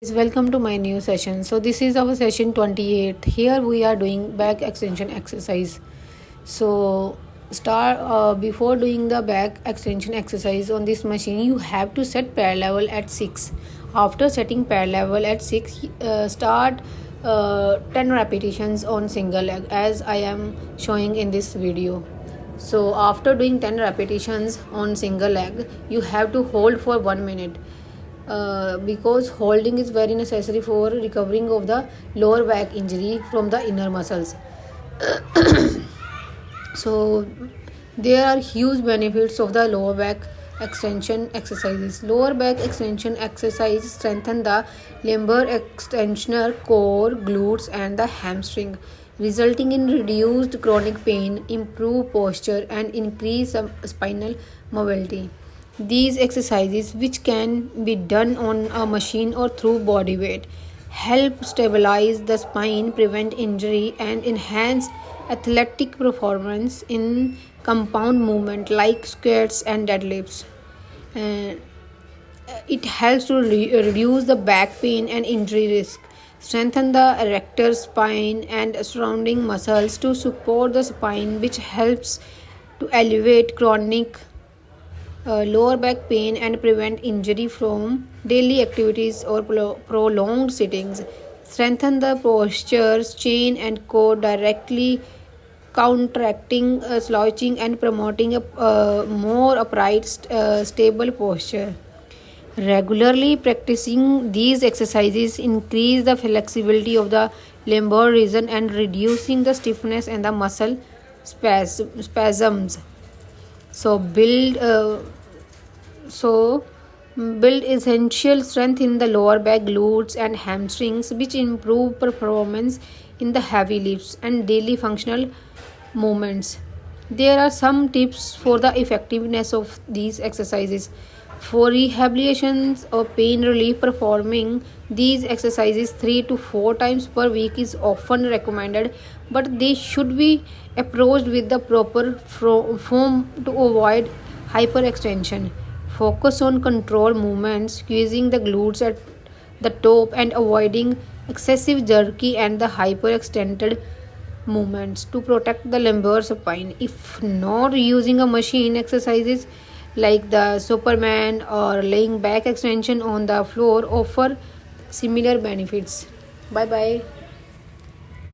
Welcome to my new session. So this is our session 28. Here we are doing back extension exercise. So start before doing the back extension exercise on this machine, you have to set parallel at 6. After setting parallel at 6, start 10 repetitions on single leg as I am showing in this video. So after doing 10 repetitions on single leg, you have to hold for 1 minute. Because holding is very necessary for recovering of the lower back injury from the inner muscles. So there are huge benefits of the lower back extension exercises. Lower back extension exercise strengthen the lumbar extension core, glutes and the hamstring, resulting in reduced chronic pain, improved posture and increased spinal mobility. These exercises, which can be done on a machine or through body weight, help stabilize the spine, prevent injury, and enhance athletic performance in compound movement like squats and deadlifts. Uh, it helps to reduce the back pain and injury risk, strengthen the erector spine and surrounding muscles to support the spine, which helps to elevate chronic lower back pain and prevent injury from daily activities or prolonged sittings. Strengthen the postures, chain and core directly counteracting slouching and promoting a more upright, stable posture. Regularly practicing these exercises increase the flexibility of the lumbar region and reducing the stiffness and the muscle spasms. So so build essential strength in the lower back, glutes and hamstrings, which improve performance in the heavy lifts and daily functional movements. There are some tips for the effectiveness of these exercises. For rehabilitation or pain relief, performing these exercises 3 to 4 times per week is often recommended, but they should be approached with the proper form to avoid hyperextension. Focus on control movements, squeezing the glutes at the top and avoiding excessive jerky and the hyperextended movements to protect the lumbar spine. If not using a machine, exercises like the Superman or laying back extension on the floor offer similar benefits. Bye bye.